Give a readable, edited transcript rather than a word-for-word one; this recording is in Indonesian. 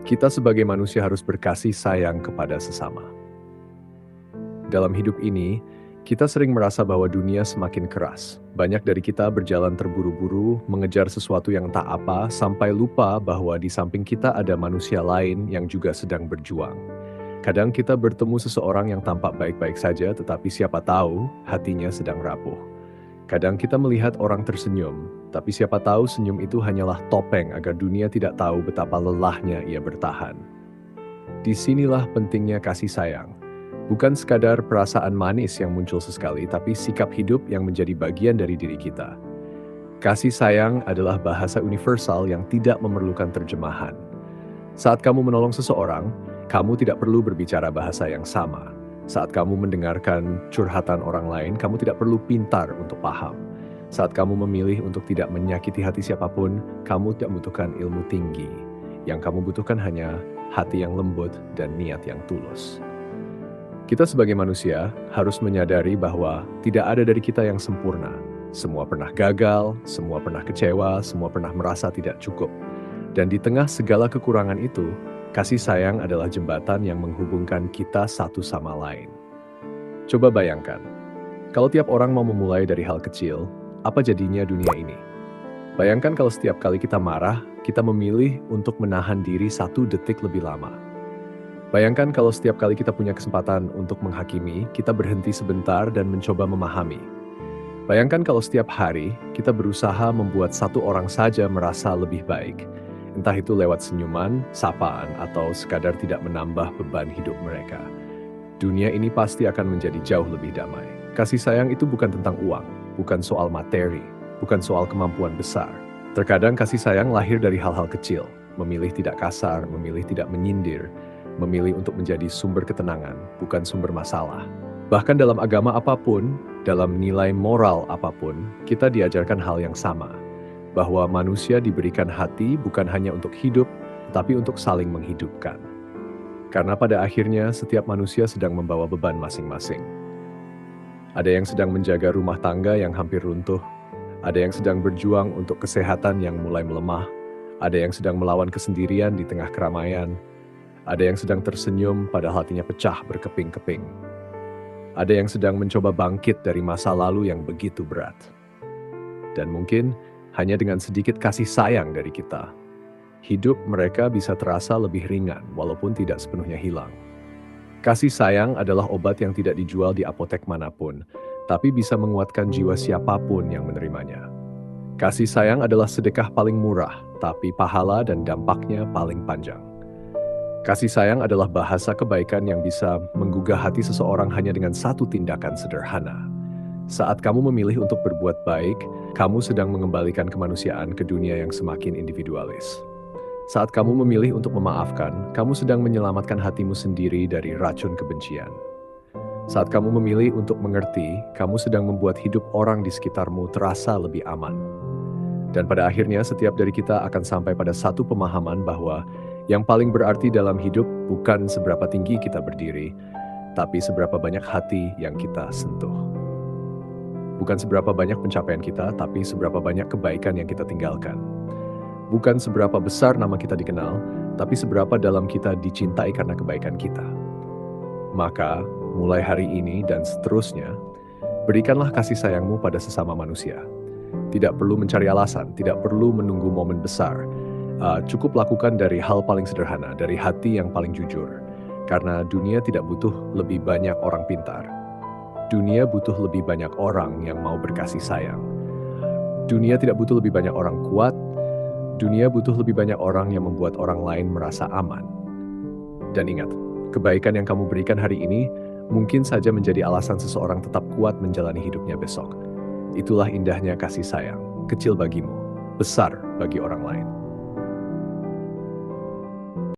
Kita sebagai manusia harus berkasih sayang kepada sesama. Dalam hidup ini, kita sering merasa bahwa dunia semakin keras. Banyak dari kita berjalan terburu-buru, mengejar sesuatu yang tak apa, sampai lupa bahwa di samping kita ada manusia lain yang juga sedang berjuang. Kadang kita bertemu seseorang yang tampak baik-baik saja, tetapi siapa tahu hatinya sedang rapuh. Kadang kita melihat orang tersenyum, tapi siapa tahu senyum itu hanyalah topeng agar dunia tidak tahu betapa lelahnya ia bertahan. Disinilah pentingnya kasih sayang. Bukan sekadar perasaan manis yang muncul sesekali, tapi sikap hidup yang menjadi bagian dari diri kita. Kasih sayang adalah bahasa universal yang tidak memerlukan terjemahan. Saat kamu menolong seseorang, kamu tidak perlu berbicara bahasa yang sama. Saat kamu mendengarkan curhatan orang lain, kamu tidak perlu pintar untuk paham. Saat kamu memilih untuk tidak menyakiti hati siapapun, kamu tidak membutuhkan ilmu tinggi. Yang kamu butuhkan hanya hati yang lembut dan niat yang tulus. Kita sebagai manusia harus menyadari bahwa tidak ada dari kita yang sempurna. Semua pernah gagal, semua pernah kecewa, semua pernah merasa tidak cukup. Dan di tengah segala kekurangan itu, kasih sayang adalah jembatan yang menghubungkan kita satu sama lain. Coba bayangkan, kalau tiap orang mau memulai dari hal kecil, apa jadinya dunia ini? Bayangkan kalau setiap kali kita marah, kita memilih untuk menahan diri 1 detik lebih lama. Bayangkan kalau setiap kali kita punya kesempatan untuk menghakimi, kita berhenti sebentar dan mencoba memahami. Bayangkan kalau setiap hari kita berusaha membuat 1 orang saja merasa lebih baik. Entah itu lewat senyuman, sapaan, atau sekadar tidak menambah beban hidup mereka. Dunia ini pasti akan menjadi jauh lebih damai. Kasih sayang itu bukan tentang uang, bukan soal materi, bukan soal kemampuan besar. Terkadang kasih sayang lahir dari hal-hal kecil, memilih tidak kasar, memilih tidak menyindir, memilih untuk menjadi sumber ketenangan, bukan sumber masalah. Bahkan dalam agama apapun, dalam nilai moral apapun, kita diajarkan hal yang sama. Bahwa manusia diberikan hati bukan hanya untuk hidup, tapi untuk saling menghidupkan. Karena pada akhirnya setiap manusia sedang membawa beban masing-masing. Ada yang sedang menjaga rumah tangga yang hampir runtuh, ada yang sedang berjuang untuk kesehatan yang mulai melemah, ada yang sedang melawan kesendirian di tengah keramaian, ada yang sedang tersenyum padahal hatinya pecah berkeping-keping. Ada yang sedang mencoba bangkit dari masa lalu yang begitu berat. Dan mungkin hanya dengan sedikit kasih sayang dari kita, hidup mereka bisa terasa lebih ringan walaupun tidak sepenuhnya hilang. Kasih sayang adalah obat yang tidak dijual di apotek manapun, tapi bisa menguatkan jiwa siapapun yang menerimanya. Kasih sayang adalah sedekah paling murah, tapi pahala dan dampaknya paling panjang. Kasih sayang adalah bahasa kebaikan yang bisa menggugah hati seseorang hanya dengan 1 tindakan sederhana. Saat kamu memilih untuk berbuat baik, kamu sedang mengembalikan kemanusiaan ke dunia yang semakin individualis. Saat kamu memilih untuk memaafkan, kamu sedang menyelamatkan hatimu sendiri dari racun kebencian. Saat kamu memilih untuk mengerti, kamu sedang membuat hidup orang di sekitarmu terasa lebih aman. Dan pada akhirnya setiap dari kita akan sampai pada satu pemahaman bahwa yang paling berarti dalam hidup bukan seberapa tinggi kita berdiri, tapi seberapa banyak hati yang kita sentuh. Bukan seberapa banyak pencapaian kita, tapi seberapa banyak kebaikan yang kita tinggalkan. Bukan seberapa besar nama kita dikenal, tapi seberapa dalam kita dicintai karena kebaikan kita. Maka, mulai hari ini dan seterusnya, berikanlah kasih sayangmu pada sesama manusia. Tidak perlu mencari alasan, tidak perlu menunggu momen besar. Cukup lakukan dari hal paling sederhana, dari hati yang paling jujur. Karena dunia tidak butuh lebih banyak orang pintar. Dunia butuh lebih banyak orang yang mau berkasih sayang. Dunia tidak butuh lebih banyak orang kuat. Dunia butuh lebih banyak orang yang membuat orang lain merasa aman. Dan ingat, kebaikan yang kamu berikan hari ini mungkin saja menjadi alasan seseorang tetap kuat menjalani hidupnya besok. Itulah indahnya kasih sayang, kecil bagimu, besar bagi orang lain.